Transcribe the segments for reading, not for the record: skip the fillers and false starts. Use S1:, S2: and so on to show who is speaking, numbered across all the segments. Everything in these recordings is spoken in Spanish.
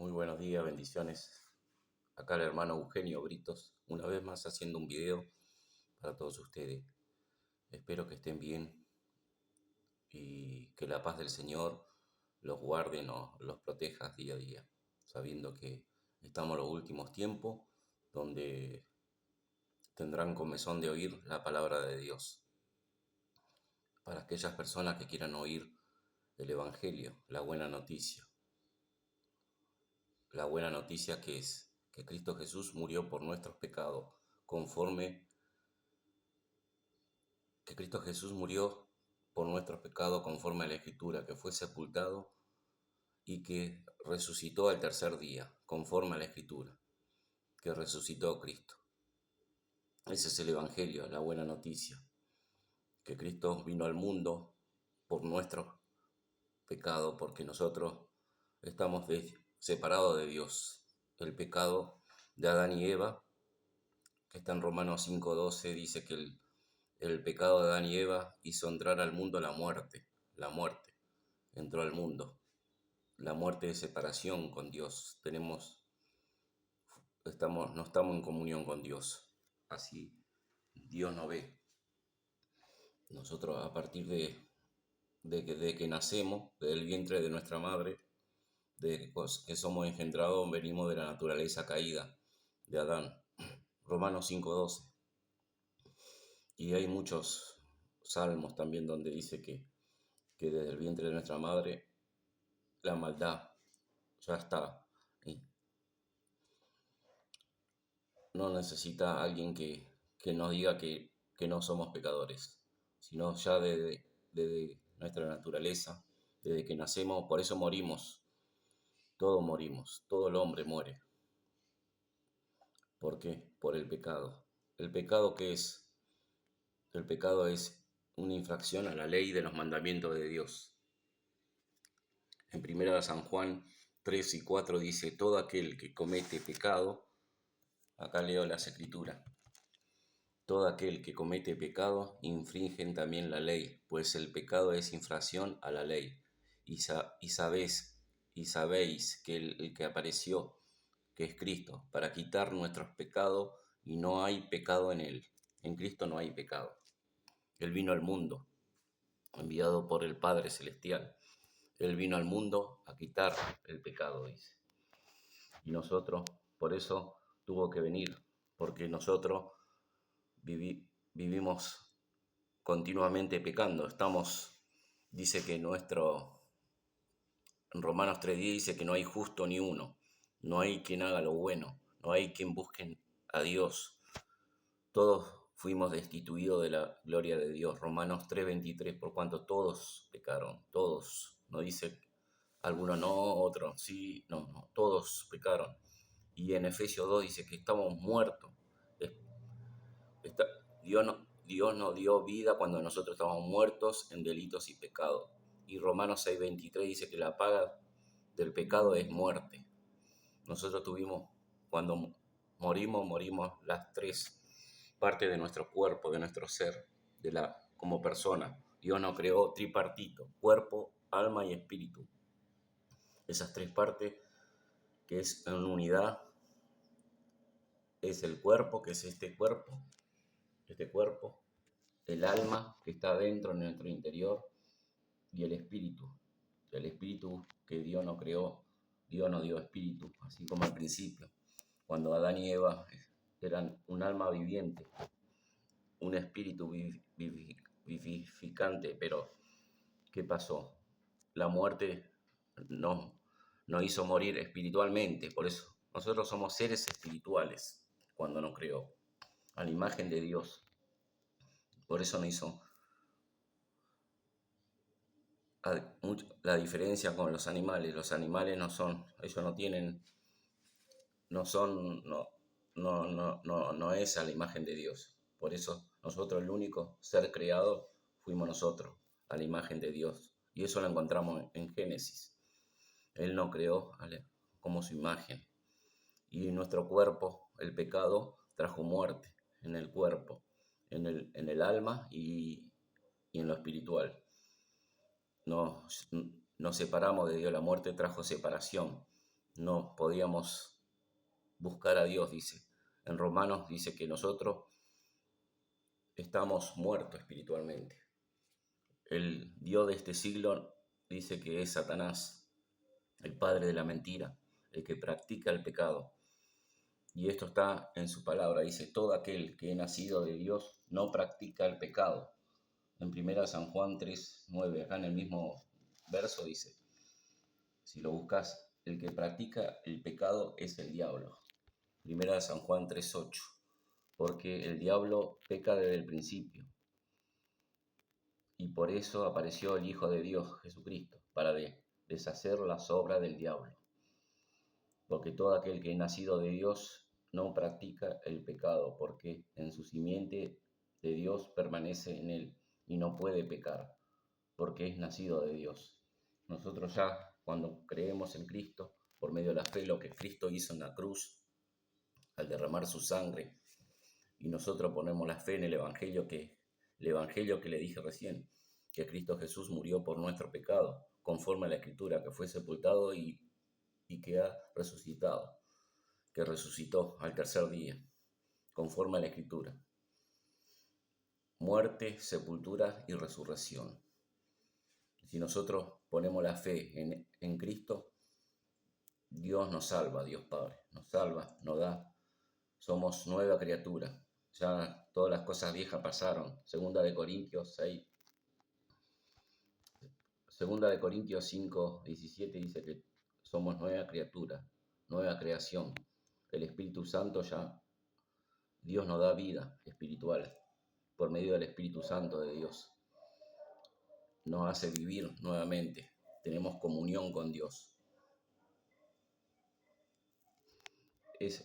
S1: Muy buenos días, bendiciones. Acá el hermano Eugenio Britos, una vez más haciendo un video para todos ustedes. Espero que estén bien y que la paz del Señor los guarde, los proteja día a día, sabiendo que estamos en los últimos tiempos donde tendrán comezón de oír la palabra de Dios. Para aquellas personas que quieran oír el Evangelio, la buena noticia. La buena noticia que es que Cristo Jesús murió por nuestros pecados, que Cristo Jesús murió por nuestros pecados conforme a la Escritura, que fue sepultado y que resucitó al tercer día, conforme a la Escritura, que resucitó Cristo. Ese es el Evangelio, la buena noticia, que Cristo vino al mundo por nuestros pecados, porque nosotros estamos separados de Dios. El pecado de Adán y Eva, que está en Romanos 5:12, dice que el pecado de Adán y Eva hizo entrar al mundo la muerte entró al mundo, la muerte de separación con Dios. No estamos en comunión con Dios, así Dios nos ve. Nosotros a partir de que nacemos, del vientre de nuestra madre, de que somos engendrados, venimos de la naturaleza caída de Adán. Romanos 5:12. Y hay muchos salmos también donde dice que desde el vientre de nuestra madre la maldad ya está. Y no necesita alguien que nos diga que no somos pecadores, sino ya desde nuestra naturaleza, desde que nacemos, por eso morimos, todo el hombre muere. ¿Por qué? Por el pecado. ¿El pecado qué es? El pecado es una infracción a la ley de los mandamientos de Dios. En 1 San Juan 3:4 dice, todo aquel que comete pecado, acá leo las escrituras, todo aquel que comete pecado infringen también la ley, pues el pecado es infracción a la ley. Y sabéis que el que apareció, que es Cristo, para quitar nuestros pecados, y no hay pecado en él. En Cristo no hay pecado. Él vino al mundo, enviado por el Padre Celestial. Él vino al mundo a quitar el pecado, dice. Y nosotros, por eso tuvo que venir, porque nosotros vivimos continuamente pecando. Dice que en Romanos 3:10 dice que no hay justo ni uno, no hay quien haga lo bueno, no hay quien busque a Dios. Todos fuimos destituidos de la gloria de Dios. Romanos 3:23, por cuanto todos pecaron, todos. No dice algunos no, otros sí, no, todos pecaron. Y en Efesios 2 dice que estamos muertos. Está- Dios nos dio vida cuando nosotros estábamos muertos en delitos y pecados. Y Romanos 6:23 dice que la paga del pecado es muerte. Nosotros cuando morimos las tres partes de nuestro cuerpo, de nuestro ser, como persona. Dios nos creó tripartito, cuerpo, alma y espíritu. Esas tres partes que es en unidad es el cuerpo, que es este cuerpo, el alma que está dentro en nuestro interior y el espíritu que Dios nos creó. Dios nos dio espíritu, así como al principio, cuando Adán y Eva eran un alma viviente, un espíritu vivificante, pero ¿qué pasó? La muerte nos hizo morir espiritualmente, por eso nosotros somos seres espirituales cuando nos creó, a la imagen de Dios. Por eso nos hizo la diferencia con los animales. Los animales ellos no tienen, no son, no es a la imagen de Dios. Por eso nosotros, el único ser creado, fuimos nosotros, a la imagen de Dios. Y eso lo encontramos en Génesis. Él nos creó como su imagen. Y nuestro cuerpo, el pecado, trajo muerte en el cuerpo, en el alma y en lo espiritual. Nos separamos de Dios, la muerte trajo separación. no podíamos buscar a Dios, dice. En Romanos dice que nosotros estamos muertos espiritualmente. El Dios de este siglo dice que es Satanás, el padre de la mentira, el que practica el pecado. Y esto está en su palabra, dice, todo aquel que es nacido de Dios no practica el pecado. En 1 San Juan 3:9, acá en el mismo verso dice, si lo buscas, el que practica el pecado es el diablo. 1 San Juan 3:8, porque el diablo peca desde el principio. Y por eso apareció el Hijo de Dios, Jesucristo, para deshacer las obras del diablo. Porque todo aquel que es nacido de Dios no practica el pecado, porque en su simiente de Dios permanece en él y no puede pecar, porque es nacido de Dios. Nosotros ya, cuando creemos en Cristo, por medio de la fe, lo que Cristo hizo en la cruz, al derramar su sangre, y nosotros ponemos la fe en el Evangelio que le dije recién, que Cristo Jesús murió por nuestro pecado, conforme a la Escritura, que fue sepultado y que ha resucitado, que resucitó al tercer día, conforme a la Escritura. Muerte, sepultura y resurrección. Si nosotros ponemos la fe en Cristo, Dios nos salva, Dios Padre, nos salva, nos da, somos nueva criatura. Ya todas las cosas viejas pasaron. Segunda de Corintios 5:17 dice que somos nueva criatura, nueva creación. El Espíritu Santo ya, Dios nos da vida espiritual por medio del Espíritu Santo de Dios. Nos hace vivir nuevamente. Tenemos comunión con Dios. Esa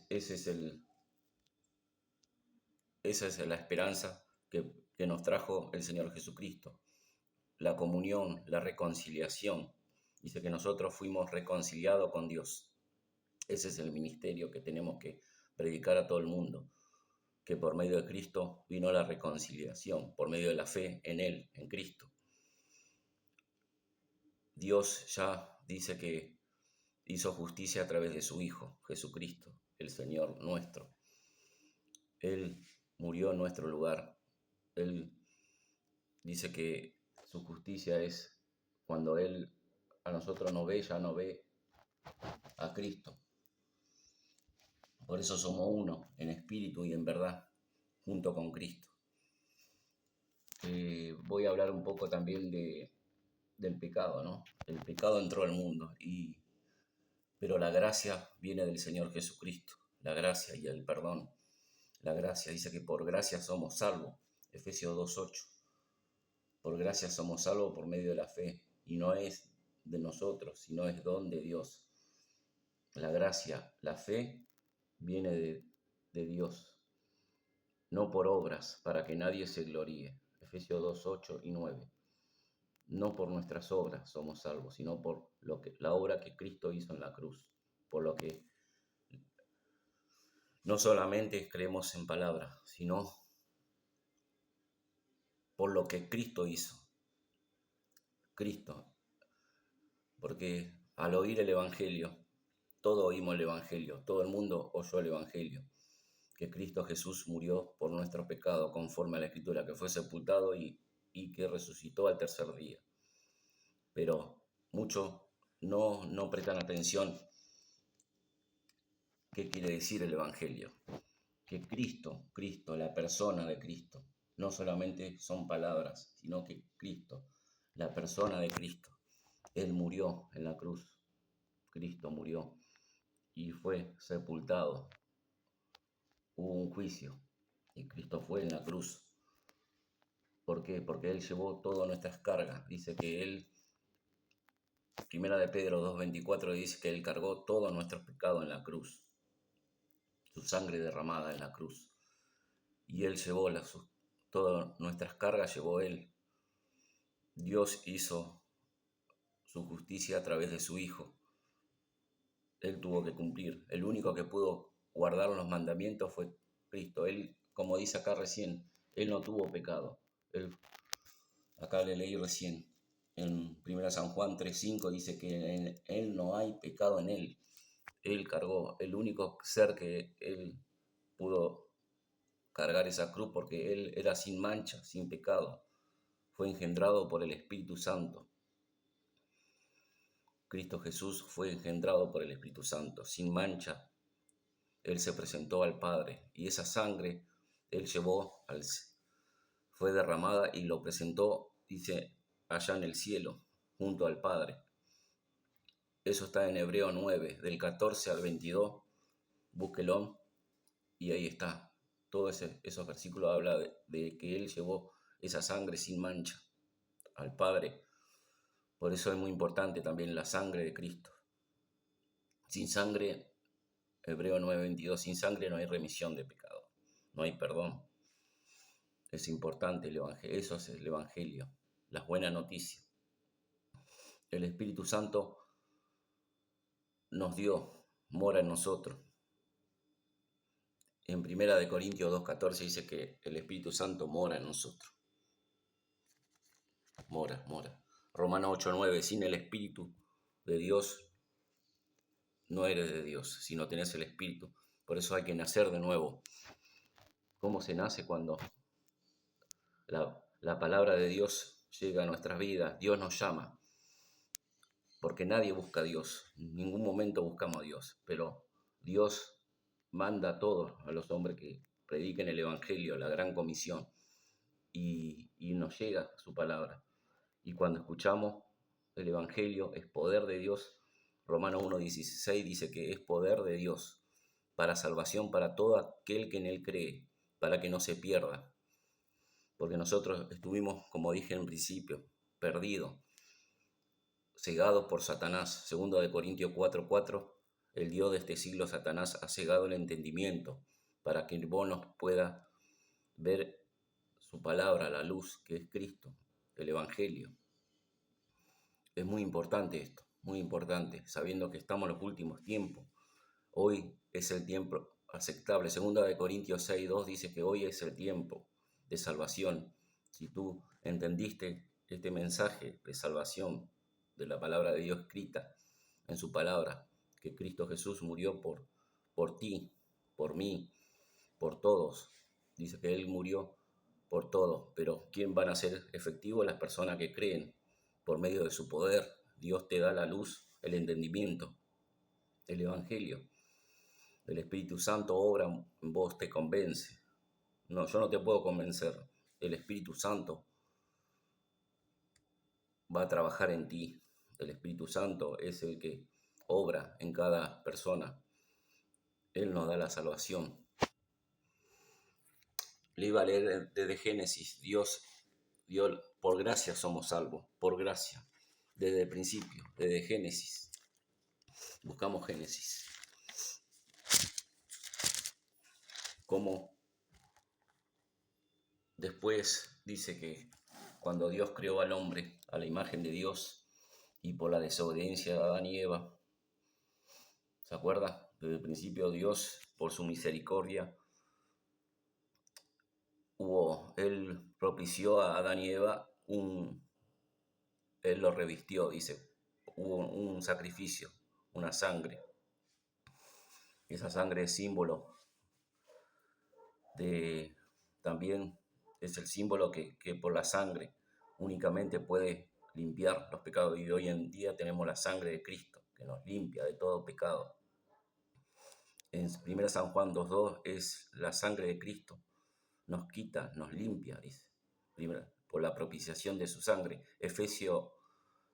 S1: es la esperanza que nos trajo el Señor Jesucristo. La comunión, la reconciliación. Dice que nosotros fuimos reconciliados con Dios. Ese es el ministerio que tenemos que predicar a todo el mundo, que por medio de Cristo vino la reconciliación, por medio de la fe en Él, en Cristo. Dios ya dice que hizo justicia a través de su Hijo, Jesucristo, el Señor nuestro. Él murió en nuestro lugar. Él dice que su justicia es cuando Él a nosotros nos ve, ya no ve a Cristo. Por eso somos uno, en espíritu y en verdad, junto con Cristo. Voy a hablar un poco también del pecado, ¿no? El pecado entró al mundo, pero la gracia viene del Señor Jesucristo, la gracia y el perdón. La gracia dice que por gracia somos salvos, Efesios 2:8. Por gracia somos salvos por medio de la fe, y no es de nosotros, sino es don de Dios. La gracia, la fe, viene de Dios, no por obras, para que nadie se gloríe. Efesios 2:8 y 9. No por nuestras obras somos salvos, sino por la obra que Cristo hizo en la cruz. Por lo que no solamente creemos en palabras, sino por lo que Cristo hizo. Cristo. Porque al oír el Evangelio, todos oímos el Evangelio, todo el mundo oyó el Evangelio, que Cristo Jesús murió por nuestro pecado, conforme a la Escritura, que fue sepultado y que resucitó al tercer día. Pero muchos no prestan atención qué quiere decir el Evangelio. Que Cristo, la persona de Cristo, no solamente son palabras, sino que Cristo, la persona de Cristo, Él murió en la cruz. Cristo murió y fue sepultado. Hubo un juicio y Cristo fue en la cruz. ¿Por qué? Porque Él llevó todas nuestras cargas. Dice que Él, 1 de Pedro 2:24, dice que Él cargó todos nuestros pecados en la cruz. Su sangre derramada en la cruz. Y Él llevó todas nuestras cargas, llevó Él. Dios hizo su justicia a través de su Hijo. Él tuvo que cumplir. El único que pudo guardar los mandamientos fue Cristo. Él, como dice acá recién, Él no tuvo pecado. Acá le leí recién, en 1 San Juan 3:5 dice que en Él no hay pecado en Él. Él cargó, el único ser que Él pudo cargar esa cruz porque Él era sin mancha, sin pecado. Fue engendrado por el Espíritu Santo. Cristo Jesús fue engendrado por el Espíritu Santo, sin mancha. Él se presentó al Padre y esa sangre Él llevó, fue derramada y lo presentó, dice, allá en el cielo, junto al Padre. Eso está en Hebreo 9, del 14 al 22, búsquelo y ahí está. Todos esos versículos habla de que Él llevó esa sangre sin mancha al Padre. Por eso es muy importante también la sangre de Cristo. Sin sangre, Hebreo 9:22, sin sangre no hay remisión de pecado, no hay perdón. Es importante el Evangelio, eso es el Evangelio, las buenas noticias. El Espíritu Santo nos dio, mora en nosotros. En 1 Corintios 2:14 dice que el Espíritu Santo mora en nosotros. Mora. Romanos 8:9, sin el Espíritu de Dios no eres de Dios, si no tenés el Espíritu. Por eso hay que nacer de nuevo. ¿Cómo se nace? Cuando la palabra de Dios llega a nuestras vidas, Dios nos llama. Porque nadie busca a Dios, en ningún momento buscamos a Dios, pero Dios manda a todos, a los hombres que prediquen el Evangelio, la gran comisión, y nos llega su palabra. Y cuando escuchamos el Evangelio, es poder de Dios. Romanos 1:16 dice que es poder de Dios para salvación para todo aquel que en Él cree, para que no se pierda. Porque nosotros estuvimos, como dije en principio, perdidos, cegados por Satanás. 2 Corintios 4:4, el Dios de este siglo, Satanás, ha cegado el entendimiento para que vos no pueda ver su palabra, la luz, que es Cristo, el Evangelio. Es muy importante esto, muy importante, sabiendo que estamos en los últimos tiempos. Hoy es el tiempo aceptable. 2 Corintios 6:2 dice que hoy es el tiempo de salvación. Si tú entendiste este mensaje de salvación de la palabra de Dios escrita en su palabra, que Cristo Jesús murió por ti, por mí, por todos. Dice que Él murió por todos, pero ¿quién van a ser efectivos? Las personas que creen por medio de su poder. Dios te da la luz, el entendimiento, el Evangelio. El Espíritu Santo obra en vos, te convence. No, yo no te puedo convencer. El Espíritu Santo va a trabajar en ti. El Espíritu Santo es el que obra en cada persona. Él nos da la salvación. Le iba a leer desde Génesis. Dios, por gracia somos salvos, por gracia. Desde el principio, desde Génesis. Buscamos Génesis. Como después dice que cuando Dios creó al hombre a la imagen de Dios y por la desobediencia de Adán y Eva, ¿se acuerda? Desde el principio Dios, por su misericordia, Él propició a Adán y Eva Él lo revistió, dice, hubo un sacrificio, una sangre. Esa sangre es símbolo también es el símbolo que por la sangre únicamente puede limpiar los pecados. Y hoy en día tenemos la sangre de Cristo, que nos limpia de todo pecado. En 1 San Juan 2:2 es la sangre de Cristo, nos quita, nos limpia, dice, por la propiciación de su sangre. Efesios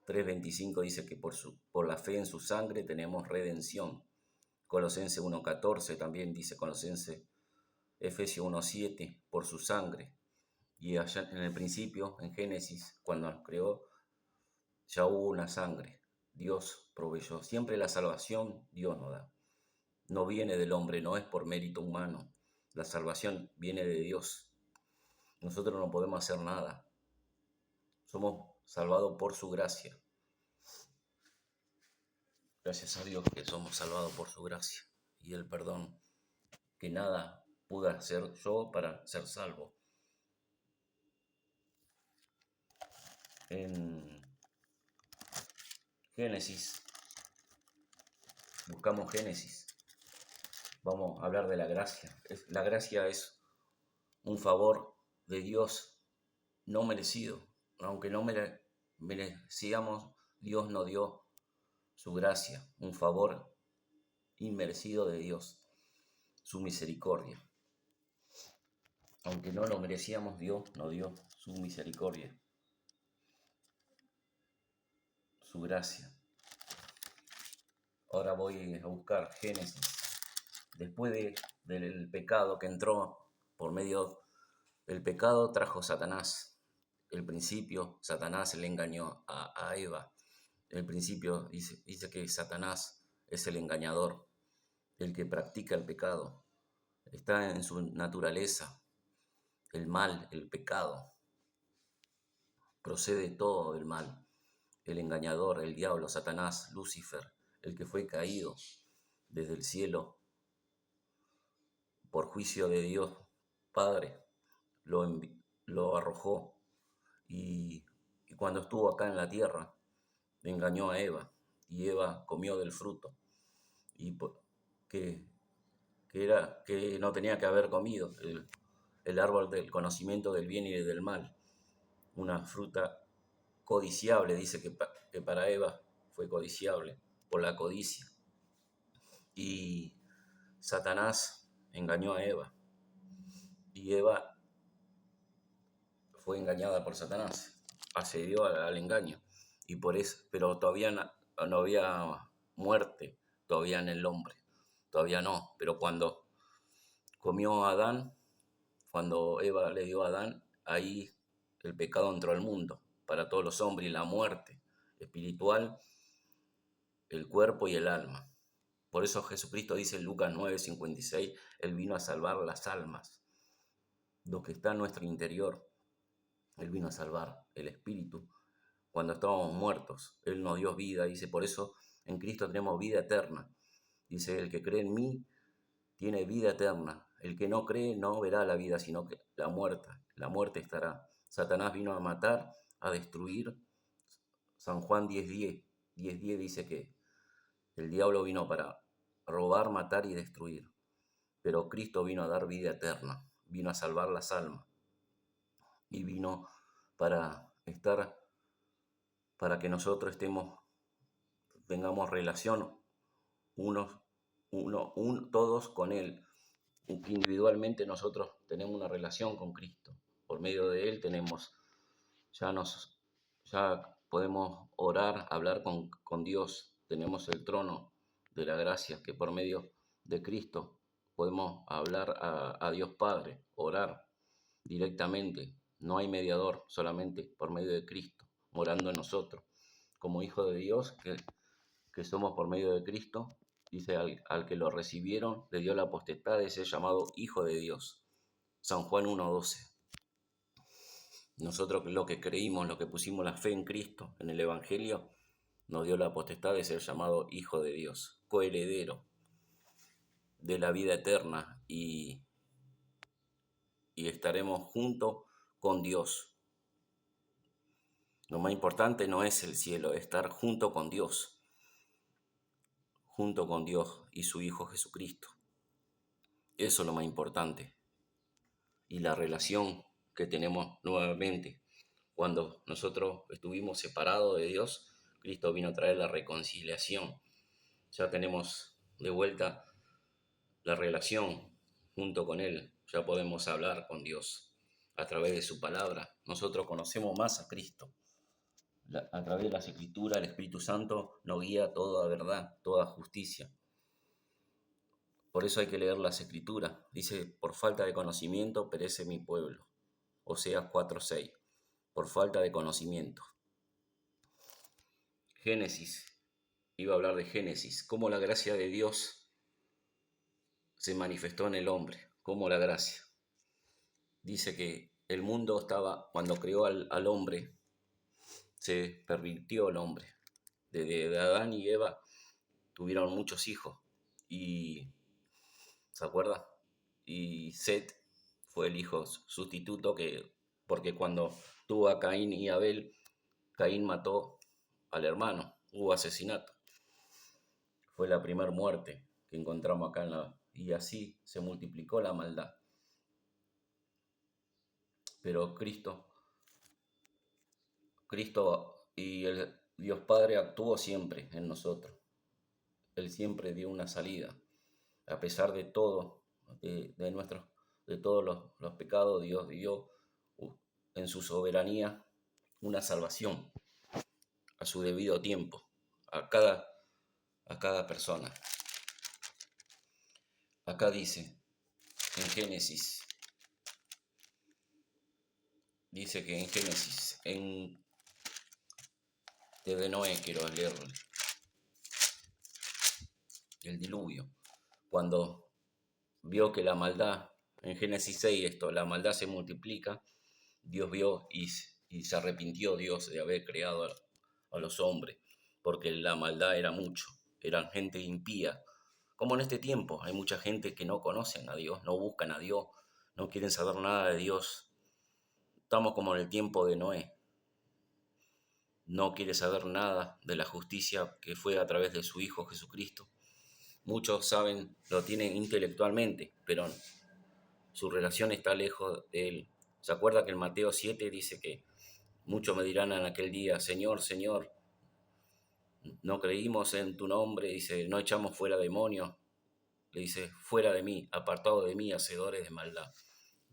S1: 3:25 dice que por la fe en su sangre tenemos redención. Colosenses 1:14 también dice, Efesios 1:7, por su sangre. Y allá en el principio, en Génesis, cuando nos creó, ya hubo una sangre. Dios proveyó. Siempre la salvación Dios nos da. No viene del hombre, no es por mérito humano. La salvación viene de Dios. Nosotros no podemos hacer nada. Somos salvados por su gracia. Gracias a Dios que somos salvados por su gracia y el perdón, que nada pude hacer yo para ser salvo. En Génesis Buscamos Génesis. Vamos a hablar de la gracia. La gracia es un favor de Dios no merecido. Aunque no merecíamos, Dios nos dio su gracia, un favor inmerecido de Dios, su misericordia. Aunque no lo merecíamos, Dios nos dio su misericordia, su gracia. Ahora voy a buscar Génesis. Después del pecado que entró por medio del pecado, trajo Satanás. El principio, Satanás le engañó a Eva. El principio dice que Satanás es el engañador, el que practica el pecado. Está en su naturaleza. El mal, el pecado, procede todo del mal. El engañador, el diablo, Satanás, Lucifer, el que fue caído desde el cielo por juicio de Dios Padre, lo arrojó y cuando estuvo acá en la tierra engañó a Eva y Eva comió del fruto y que no tenía que haber comido el árbol del conocimiento del bien y del mal, una fruta codiciable. Dice que para Eva fue codiciable por la codicia. Y Satanás engañó a Eva. Y Eva fue engañada por Satanás. Accedió al engaño. Y por eso, pero todavía no había muerte todavía en el hombre. Todavía no. Pero cuando comió a Adán, cuando Eva le dio a Adán, ahí el pecado entró al mundo para todos los hombres y la muerte espiritual, el cuerpo y el alma. Por eso Jesucristo dice en Lucas 9:56, Él vino a salvar las almas, lo que está en nuestro interior. Él vino a salvar el espíritu. Cuando estábamos muertos, Él nos dio vida. Dice, por eso en Cristo tenemos vida eterna. Dice, el que cree en mí tiene vida eterna. El que no cree no verá la vida, sino que la muerte estará. Satanás vino a matar, a destruir. San Juan 10:10 dice que el diablo vino para robar, matar y destruir. Pero Cristo vino a dar vida eterna, vino a salvar las almas y vino para para que nosotros tengamos relación todos con Él. Individualmente nosotros tenemos una relación con Cristo. Por medio de Él ya podemos orar, hablar con Dios. Tenemos el trono de la gracia, que por medio de Cristo podemos hablar a Dios Padre, orar directamente. No hay mediador, solamente por medio de Cristo, morando en nosotros. Como hijos de Dios, que somos por medio de Cristo, dice, al que lo recibieron, le dio la potestad de ser llamado hijo de Dios. San Juan 1:12. Nosotros lo que creímos, lo que pusimos la fe en Cristo, en el Evangelio, nos dio la potestad de ser llamado hijo de Dios, coheredero de la vida eterna y estaremos juntos con Dios. Lo más importante no es el cielo, es estar junto con Dios y su Hijo Jesucristo. Eso es lo más importante. Y la relación que tenemos nuevamente. Cuando nosotros estuvimos separados de Dios, Cristo vino a traer la reconciliación. Ya tenemos de vuelta la relación junto con Él. Ya podemos hablar con Dios a través de su palabra. Nosotros conocemos más a Cristo. A través de las Escrituras, el Espíritu Santo nos guía a toda verdad, toda justicia. Por eso hay que leer las Escrituras. Dice, por falta de conocimiento perece mi pueblo. Oseas 4:6. Por falta de conocimiento. Génesis. Iba a hablar de Génesis. Cómo la gracia de Dios se manifestó en el hombre. Cómo la gracia. Dice que el mundo estaba, cuando creó al hombre, se pervirtió el hombre. De Adán y Eva tuvieron muchos hijos. Y ¿se acuerda? Y Set fue el hijo sustituto porque cuando tuvo a Caín y Abel, Caín mató al hermano, hubo asesinato. fue la primera muerte que encontramos acá y así se multiplicó la maldad. Pero Cristo y el Dios Padre actuó siempre en nosotros. Él siempre dio una salida. A pesar de todo, de todos los pecados, Dios dio en su soberanía una salvación a su debido tiempo, a cada persona. Acá dice, en Génesis, desde Noé quiero leer el diluvio, cuando vio que la maldad, en Génesis 6 la maldad se multiplica, Dios vio y se arrepintió Dios de haber creado a los hombres, porque la maldad era mucho, eran gente impía. Como en este tiempo, hay mucha gente que no conocen a Dios, no buscan a Dios, no quieren saber nada de Dios. Estamos como en el tiempo de Noé. No quiere saber nada de la justicia que fue a través de su Hijo Jesucristo. Muchos saben, lo tienen intelectualmente, pero su relación está lejos de Él. ¿Se acuerda que en Mateo 7 dice que muchos me dirán en aquel día, Señor, Señor, no creímos en tu nombre? Dice, no echamos fuera demonios. Le dice, fuera de mí, apartado de mí, hacedores de maldad.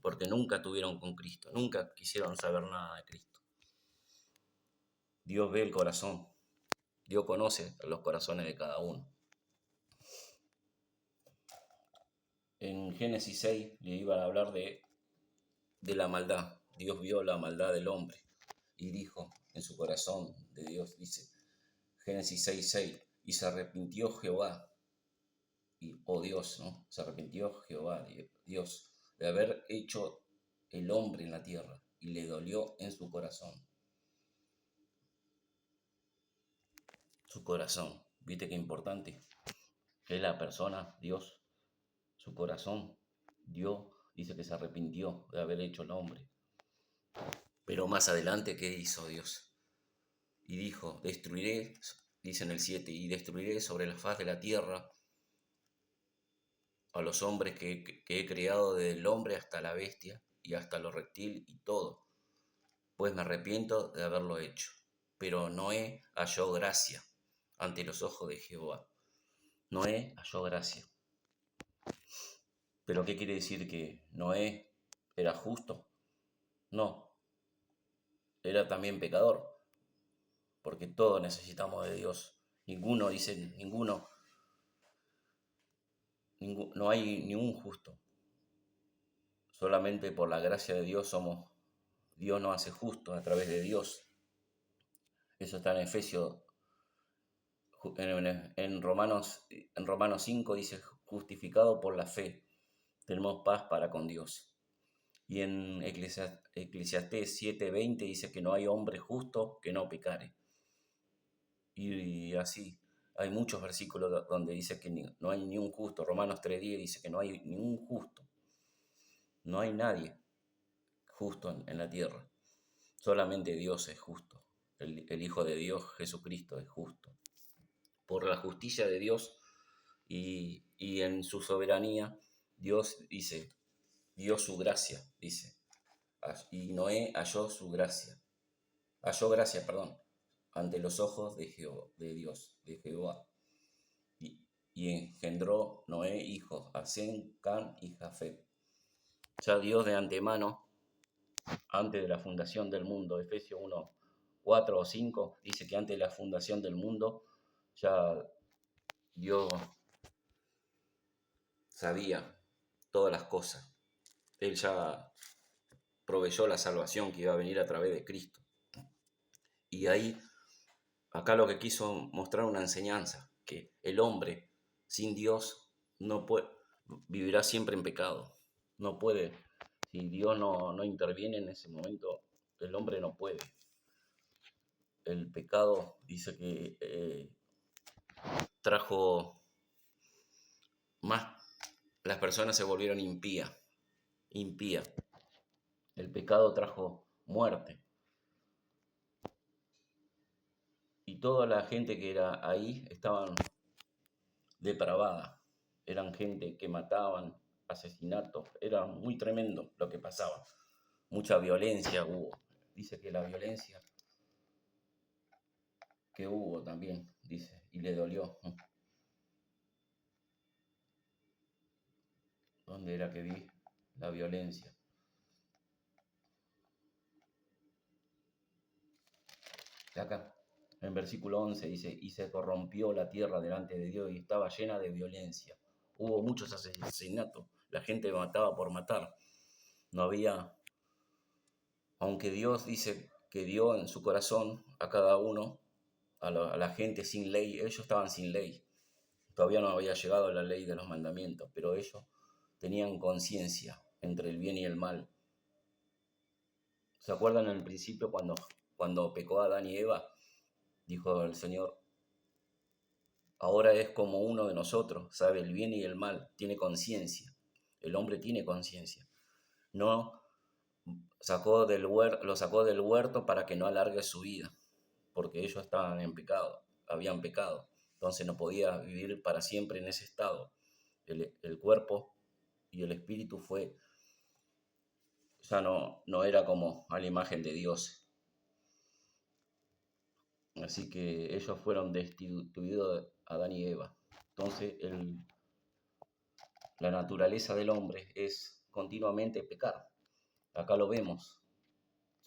S1: Porque nunca tuvieron con Cristo, nunca quisieron saber nada de Cristo. Dios ve el corazón, Dios conoce los corazones de cada uno. En Génesis 6 le iban a hablar de la maldad. Dios vio la maldad del hombre y dijo en su corazón de Dios, dice Génesis 6:6, y se arrepintió Jehová, Dios, ¿no? Se arrepintió Jehová, Dios, de haber hecho el hombre en la tierra y le dolió en su corazón. Su corazón, ¿viste qué importante? Que es la persona, Dios, su corazón. Dios dice que se arrepintió de haber hecho el hombre. Pero más adelante, ¿qué hizo Dios? Y dijo, destruiré, dice en el 7, y destruiré sobre la faz de la tierra a los hombres que he creado, desde el hombre hasta la bestia y hasta los reptiles y todo, pues me arrepiento de haberlo hecho. Pero Noé halló gracia ante los ojos de Jehová. Noé halló gracia. ¿Pero qué quiere decir? ¿Que Noé era justo? No, era también pecador, porque todos necesitamos de Dios. No hay ni un justo. Solamente por la gracia de Dios Dios nos hace justos a través de Dios. Eso está en Efesios, en Romanos 5 dice, justificado por la fe, tenemos paz para con Dios. Y en Eclesiastés 7:20 dice que no hay hombre justo que no pecare. Y así, hay muchos versículos donde dice que no hay ni un justo. Romanos 3:10 dice que no hay ni un justo. No hay nadie justo en la tierra. Solamente Dios es justo. El Hijo de Dios, Jesucristo, es justo. Por la justicia de Dios y en su soberanía, Dios dio su gracia, dice. Y Noé halló gracia, ante los ojos de Dios, de Jehová. Y engendró Noé hijos, a Sem, Cam y Jafet. Ya Dios de antemano, antes de la fundación del mundo, Efesios 1:4 o 5, dice que antes de la fundación del mundo, ya Dios sabía todas las cosas. Él ya proveyó la salvación que iba a venir a través de Cristo. Y ahí, acá lo que quiso mostrar una enseñanza, que el hombre sin Dios no puede, vivirá siempre en pecado. No puede, si Dios no interviene en ese momento, el hombre no puede. El pecado dice que trajo más, las personas se volvieron impía. El pecado trajo muerte. Y toda la gente que era ahí estaban depravada. Eran gente que mataban, asesinatos. Era muy tremendo lo que pasaba. Mucha violencia hubo. Dice que la violencia que hubo también, dice, y le dolió. ¿Dónde era que vi la violencia? Acá, en versículo 11 dice, y se corrompió la tierra delante de Dios y estaba llena de violencia. Hubo muchos asesinatos, la gente mataba por matar. No había, aunque Dios dice que dio en su corazón a cada uno, a la gente sin ley, ellos estaban sin ley. Todavía no había llegado la ley de los mandamientos, pero ellos tenían conciencia entre el bien y el mal. ¿Se acuerdan en el principio cuando pecó Adán y Eva? Dijo el Señor, ahora es como uno de nosotros, sabe el bien y el mal, tiene conciencia. El hombre tiene conciencia. No lo sacó del huerto para que no alargue su vida, porque ellos estaban en pecado, habían pecado. Entonces no podía vivir para siempre en ese estado. El cuerpo y el espíritu ya no era como a la imagen de Dios. Así que ellos fueron destituidos, Adán y Eva. Entonces la naturaleza del hombre es continuamente pecar. Acá lo vemos.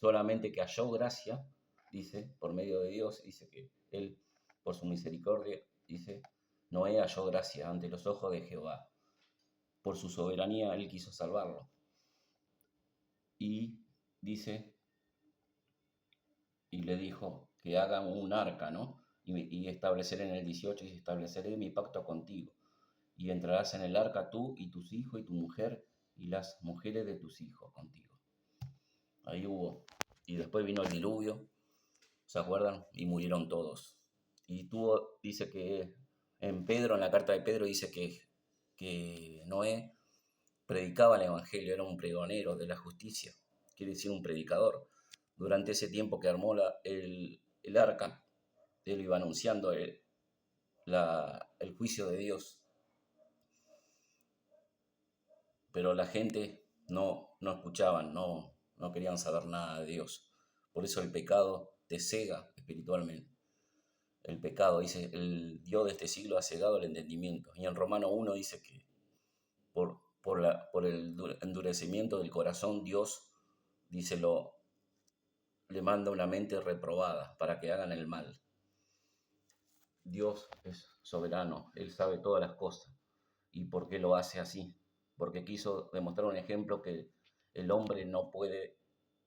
S1: Solamente que halló gracia, dice, por medio de Dios, dice que él, por su misericordia, dice, Noé halló gracia ante los ojos de Jehová. Por su soberanía él quiso salvarlo. Y dice, y le dijo que hagan un arca, ¿no? Y establecer en el 18, y estableceré mi pacto contigo. Y entrarás en el arca tú y tus hijos y tu mujer y las mujeres de tus hijos contigo. Ahí hubo. Y después vino el diluvio, ¿se acuerdan? Y murieron todos. Y dice que en la carta de Pedro, dice que Noé predicaba el evangelio, era un pregonero de la justicia, quiere decir un predicador. Durante ese tiempo que armó el arca, él iba anunciando el juicio de Dios. Pero la gente no escuchaban, no querían saber nada de Dios. Por eso el pecado te cega espiritualmente. El pecado, dice, el Dios de este siglo ha cegado el entendimiento. Y en Romano 1 dice que por el endurecimiento del corazón, Dios, dice, le manda una mente reprobada para que hagan el mal. Dios es soberano, Él sabe todas las cosas. ¿Y por qué lo hace así? Porque quiso demostrar un ejemplo que el hombre no puede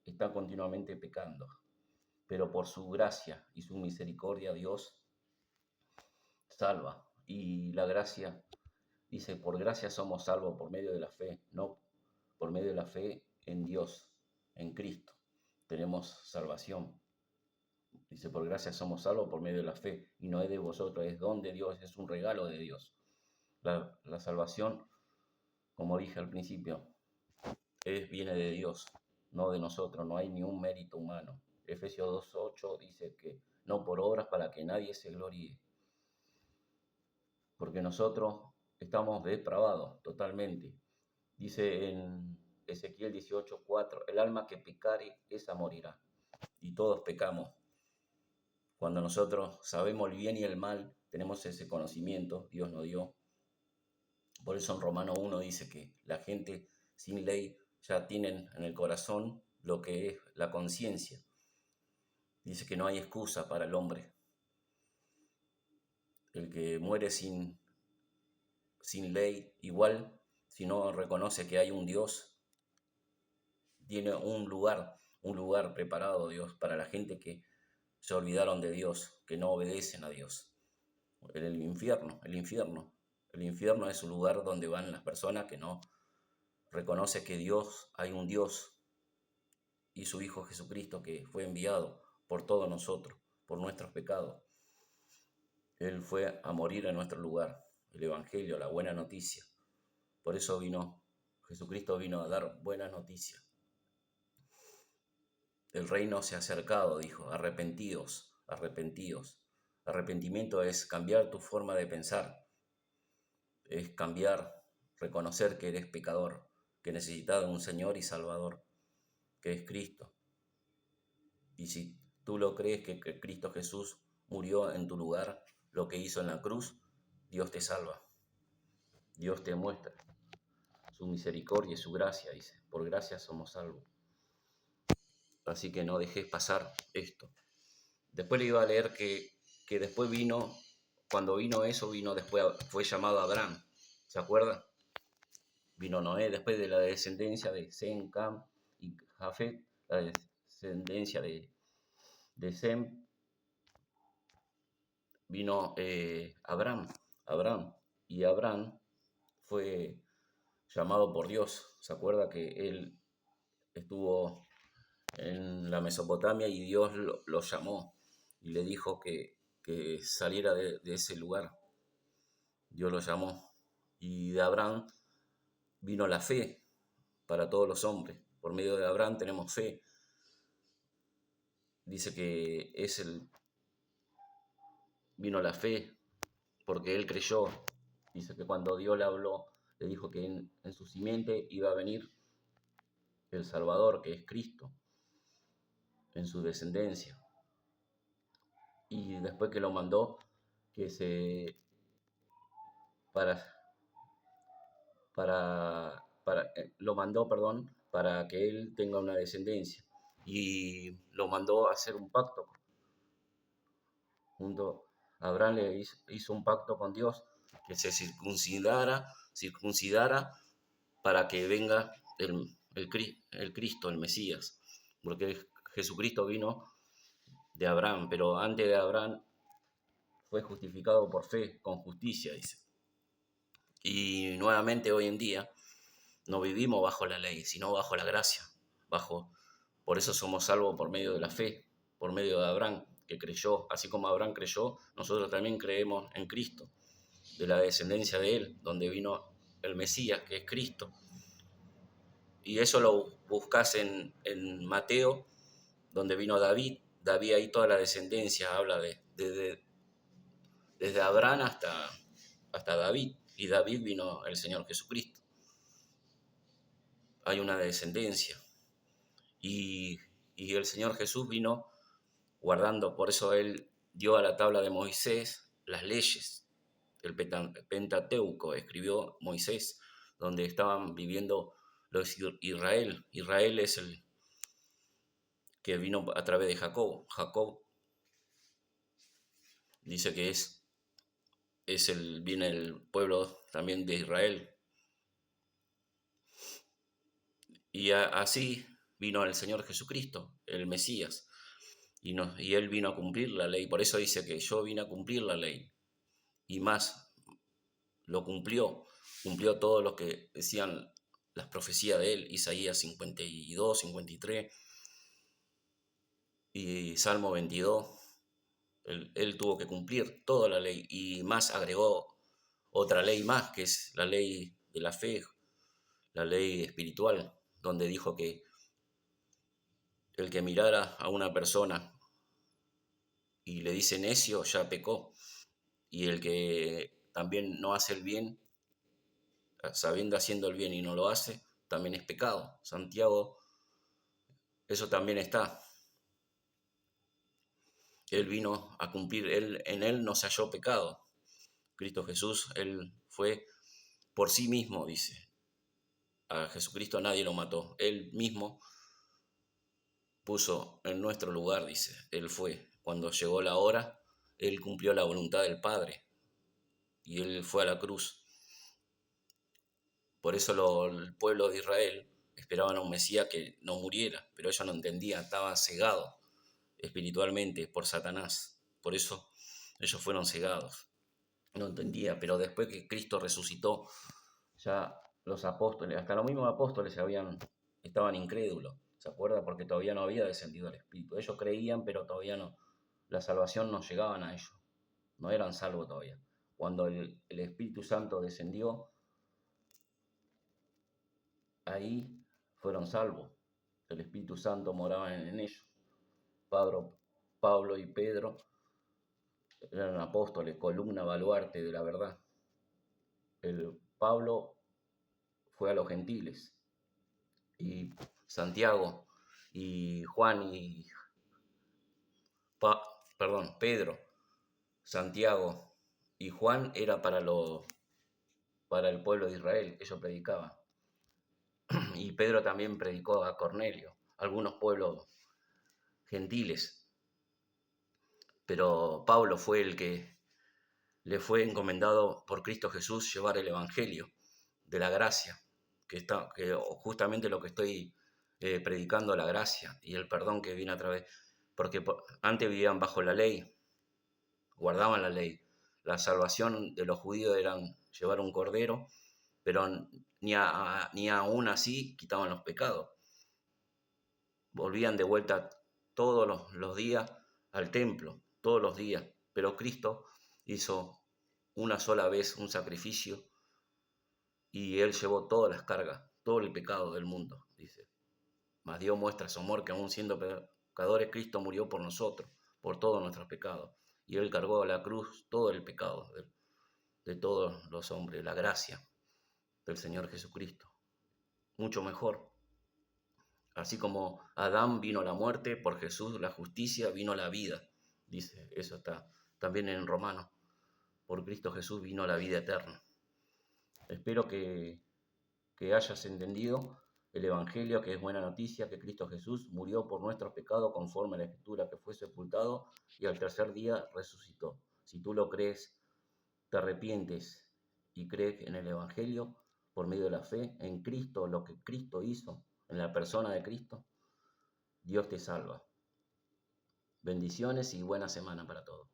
S1: estar continuamente pecando, pero por su gracia y su misericordia Dios salva. Y la gracia, dice, por gracia somos salvos por medio de la fe, no por medio de la fe en Dios, en Cristo. Tenemos salvación. Dice, por gracia somos salvos por medio de la fe, y no es de vosotros, es don de Dios, es un regalo de Dios. La salvación, como dije al principio, viene de Dios, no de nosotros, no hay ni un mérito humano. Efesios 2:8 dice que no por obras para que nadie se gloríe, porque nosotros estamos depravados totalmente. Dice en Ezequiel 18:4, el alma que pecare, esa morirá. Y todos pecamos. Cuando nosotros sabemos el bien y el mal, tenemos ese conocimiento, Dios nos dio. Por eso en Romano 1 dice que la gente sin ley ya tienen en el corazón lo que es la conciencia. Dice que no hay excusa para el hombre. El que muere sin ley, igual, si no reconoce que hay un Dios, tiene un lugar preparado, Dios, para la gente que se olvidaron de Dios, que no obedecen a Dios. El infierno. El infierno es un lugar donde van las personas que no reconocen que hay un Dios y su Hijo Jesucristo que fue enviado por todos nosotros, por nuestros pecados. Él fue a morir en nuestro lugar. El Evangelio, la buena noticia. Por eso Jesucristo vino a dar buenas noticias. El reino se ha acercado, dijo, arrepentidos. Arrepentimiento es cambiar tu forma de pensar. es cambiar, reconocer que eres pecador, que necesitas de un Señor y Salvador, que es Cristo. Y si tú lo crees que Cristo Jesús murió en tu lugar, lo que hizo en la cruz, Dios te salva. Dios te muestra su misericordia y su gracia, dice. Por gracia somos salvos. Así que no dejes pasar esto. Después le iba a leer que después vino, cuando vino eso, vino después, fue llamado Abraham. ¿Se acuerdan? Vino Noé después de la descendencia de Sem, Cam y Jafet, la descendencia de Sem, vino Abraham. Y Abraham fue llamado por Dios. ¿Se acuerda que él estuvo en la Mesopotamia y Dios lo llamó y le dijo que saliera de ese lugar? Dios lo llamó. Y de Abraham vino la fe para todos los hombres. Por medio de Abraham tenemos fe. Dice que vino la fe porque él creyó. Dice que cuando Dios le habló, le dijo que en su simiente iba a venir el Salvador, que es Cristo, en su descendencia. Y después que lo mandó, que para, lo mandó, perdón, para que él tenga una descendencia. Y lo mandó a hacer un pacto. Abraham le hizo un pacto con Dios, que se circuncidara para que venga el Cristo, el Mesías. Porque Jesucristo vino de Abraham, pero antes de Abraham fue justificado por fe, con justicia, dice. Y nuevamente hoy en día no vivimos bajo la ley, sino bajo la gracia. Por eso somos salvos por medio de la fe, por medio de Abraham, que creyó. Así como Abraham creyó, nosotros también creemos en Cristo, de la descendencia de él, donde vino el Mesías, que es Cristo. Y eso lo buscas en Mateo, donde vino David. David, ahí toda la descendencia habla desde Abraham hasta David. Y David vino el Señor Jesucristo. Hay una descendencia. Y el Señor Jesús vino guardando, por eso Él dio a la tabla de Moisés las leyes. El Pentateuco escribió Moisés, donde estaban viviendo los Israel. Israel es el que vino a través de Jacob. Jacob dice que viene el pueblo también de Israel. Y así vino el Señor Jesucristo, el Mesías. Y Él vino a cumplir la ley. Por eso dice que yo vine a cumplir la ley. Y más, lo cumplió. Cumplió todo lo que decían las profecías de Él. Isaías 52, 53 y Salmo 22. Él tuvo que cumplir toda la ley. Y más agregó otra ley más, que es la ley de la fe, la ley espiritual, donde dijo que el que mirara a una persona y le dice necio, ya pecó. Y el que también no hace el bien, sabiendo haciendo el bien y no lo hace, también es pecado. Santiago, eso también está. Él vino a cumplir, en él no se halló pecado. Cristo Jesús, él fue por sí mismo, dice. A Jesucristo nadie lo mató. Él mismo puso en nuestro lugar, dice. Él fue. Cuando llegó la hora, él cumplió la voluntad del Padre. Y él fue a la cruz. Por eso el pueblo de Israel esperaban a un Mesías que no muriera, pero ellos no entendían, estaban cegados espiritualmente por Satanás. Por eso ellos fueron cegados. No entendía, pero después que Cristo resucitó, ya los apóstoles, hasta los mismos apóstoles estaban incrédulos, ¿se acuerda? Porque todavía no había descendido el Espíritu. Ellos creían, pero todavía no, la salvación no llegaban a ellos, no eran salvos todavía. Cuando el Espíritu Santo descendió, ahí fueron salvos. El Espíritu Santo moraba en ellos. Pablo y Pedro eran apóstoles, columna baluarte de la verdad. el Pablo fue a los gentiles, y Santiago y Juan y Pedro, Santiago y Juan era para el pueblo de Israel, ellos predicaban. Y Pedro también predicó a Cornelio, algunos pueblos gentiles, pero Pablo fue el que le fue encomendado por Cristo Jesús llevar el evangelio de la gracia, que justamente lo que estoy predicando, la gracia y el perdón que viene a través, porque antes vivían bajo la ley, guardaban la ley. La salvación de los judíos era llevar un cordero, pero ni aún así quitaban los pecados. Volvían de vuelta todos los días al templo, todos los días, pero Cristo hizo una sola vez un sacrificio y Él llevó todas las cargas, todo el pecado del mundo, dice. Mas Dios muestra su amor, que aún siendo pecadores, Cristo murió por nosotros, por todos nuestros pecados. Y Él cargó a la cruz todo el pecado de todos los hombres, la gracia del Señor Jesucristo. Mucho mejor. Así como Adán vino la muerte, por Jesús la justicia, vino la vida. Dice, eso está también en Romanos. Por Cristo Jesús vino la vida eterna. Espero que hayas entendido el Evangelio, que es buena noticia, que Cristo Jesús murió por nuestros pecados conforme a la Escritura, que fue sepultado y al tercer día resucitó. Si tú lo crees, te arrepientes y crees en el Evangelio por medio de la fe en Cristo, lo que Cristo hizo, en la persona de Cristo, Dios te salva. Bendiciones y buena semana para todos.